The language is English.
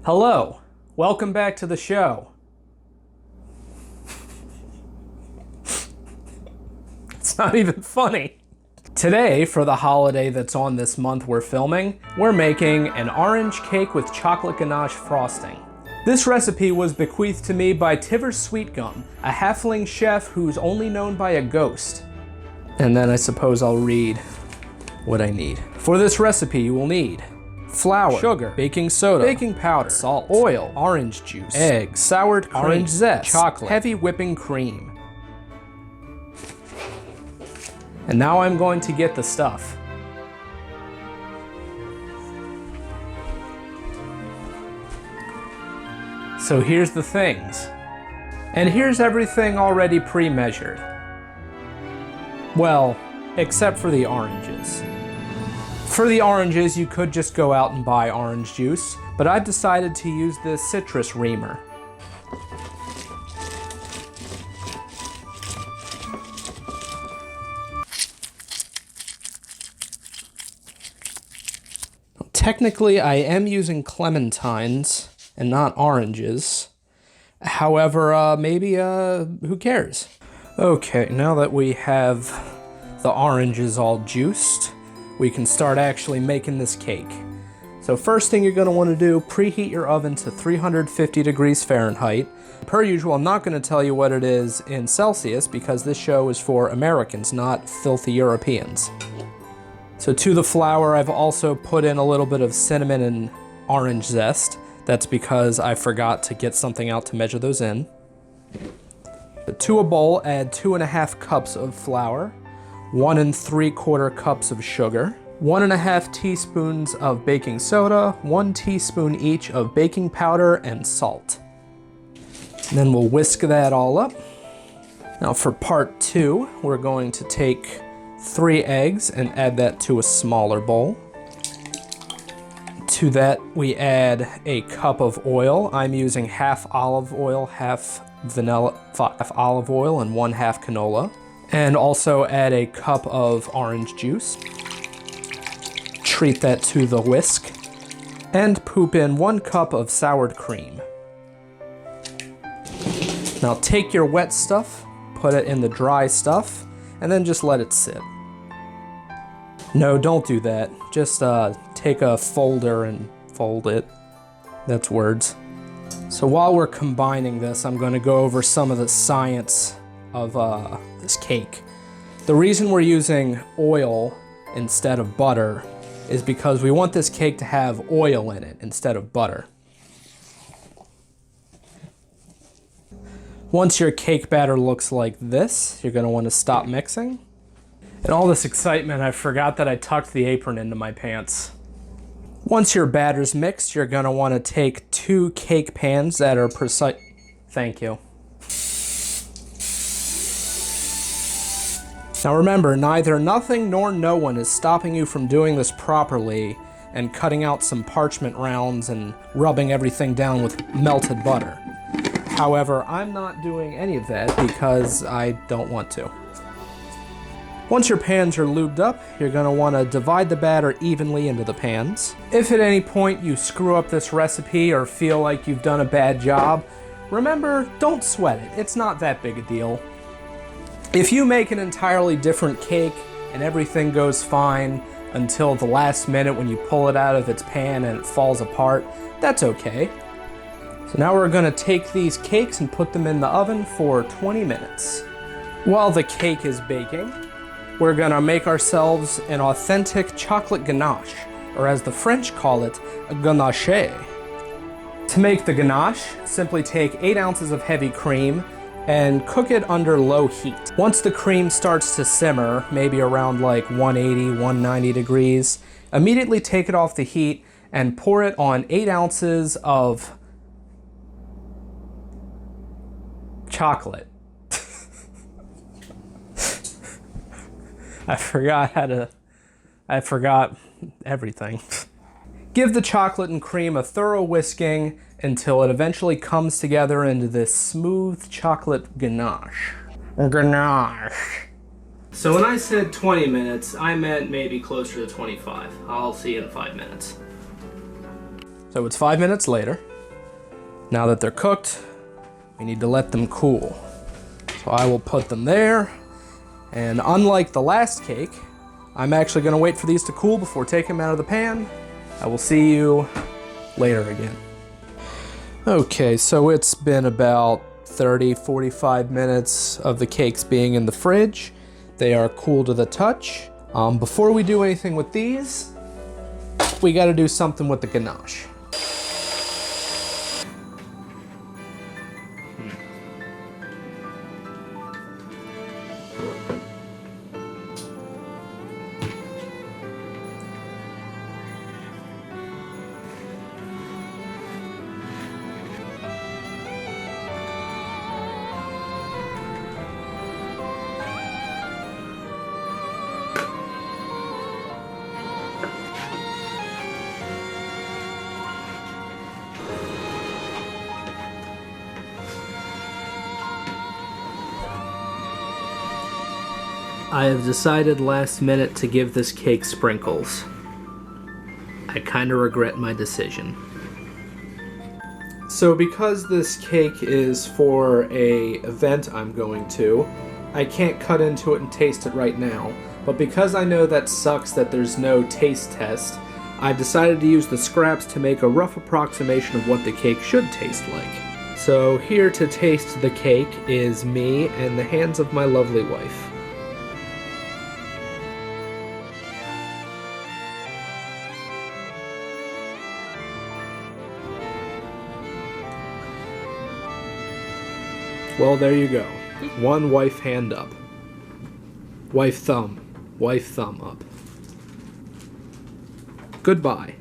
Hello, welcome back to the show. It's not even funny. Today, for the holiday that's on this month we're filming, we're making an orange cake with chocolate ganache frosting. This recipe was bequeathed to me by Tiver Sweetgum, a halfling chef who's only known by a ghost. And then I suppose I'll read what I need. For this recipe you will need flour, sugar, baking soda, baking powder, salt, oil, orange juice, eggs, sour cream, orange zest, chocolate, heavy whipping cream. And now I'm going to get the stuff. So here's the things. And here's everything already pre-measured. Well, except for the oranges. For the oranges, you could just go out and buy orange juice, but I've decided to use this citrus reamer. Technically, I am using clementines and not oranges. However, maybe, who cares? Okay, now that we have the oranges all juiced, we can start actually making this cake. So first thing you're going to want to do, preheat your oven to 350 degrees Fahrenheit. Per usual, I'm not going to tell you what it is in Celsius because this show is for Americans, not filthy Europeans. So to the flour, I've also put in a little bit of cinnamon and orange zest. That's because I forgot to get something out to measure those in. To a bowl, add 2.5 cups of flour, 1 3/4 cups of sugar, 1.5 teaspoons of baking soda, 1 teaspoon each of baking powder and salt. And then we'll whisk that all up. Now for part 2, we're going to take 3 eggs and add that to a smaller bowl. To that we add a cup of oil. I'm using half olive oil, half olive oil, and 1/2 canola. And also add a cup of orange juice. Treat that to the whisk. And poop in 1 cup of sour cream. Now take your wet stuff, put it in the dry stuff, and then just let it sit. No, don't do that. Just take a folder and fold it. That's words. So while we're combining this, I'm going to go over some of the science of this cake. The reason we're using oil instead of butter is because we want this cake to have oil in it instead of butter. Once your cake batter looks like this, you're going to want to stop mixing. In all this excitement, I forgot that I tucked the apron into my pants. Once your batter's mixed, you're going to want to take 2 cake pans that are precise. Thank you. Now remember, neither nothing nor no one is stopping you from doing this properly and cutting out some parchment rounds and rubbing everything down with melted butter. However, I'm not doing any of that because I don't want to. Once your pans are lubed up, you're going to want to divide the batter evenly into the pans. If at any point you screw up this recipe or feel like you've done a bad job, remember, don't sweat it. It's not that big a deal. If you make an entirely different cake and everything goes fine until the last minute when you pull it out of its pan and it falls apart, that's okay. So now we're going to take these cakes and put them in the oven for 20 minutes. While the cake is baking, we're going to make ourselves an authentic chocolate ganache, or as the French call it, a ganache. To make the ganache, simply take 8 ounces of heavy cream and cook it under low heat. Once the cream starts to simmer, maybe around like 180, 190 degrees, immediately take it off the heat and pour it on 8 ounces of chocolate. I forgot everything. Give the chocolate and cream a thorough whisking until it eventually comes together into this smooth chocolate ganache. Ganache. So when I said 20 minutes, I meant maybe closer to 25. I'll see you in 5 minutes. So it's 5 minutes later. Now that they're cooked, we need to let them cool. So I will put them there, and unlike the last cake, I'm actually gonna wait for these to cool before taking them out of the pan. I will see you later again. Okay, so it's been about 30-45 minutes of the cakes being in the fridge. They are cool to the touch. Before we do anything with these, we gotta do something with the ganache. I have decided last minute to give this cake sprinkles. I kinda regret my decision. So because this cake is for an event I'm going to, I can't cut into it and taste it right now. But because I know that sucks that there's no taste test, I've decided to use the scraps to make a rough approximation of what the cake should taste like. So here to taste the cake is me and the hands of my lovely wife. Well, there you go. One wife hand up. Wife thumb. Wife thumb up. Goodbye.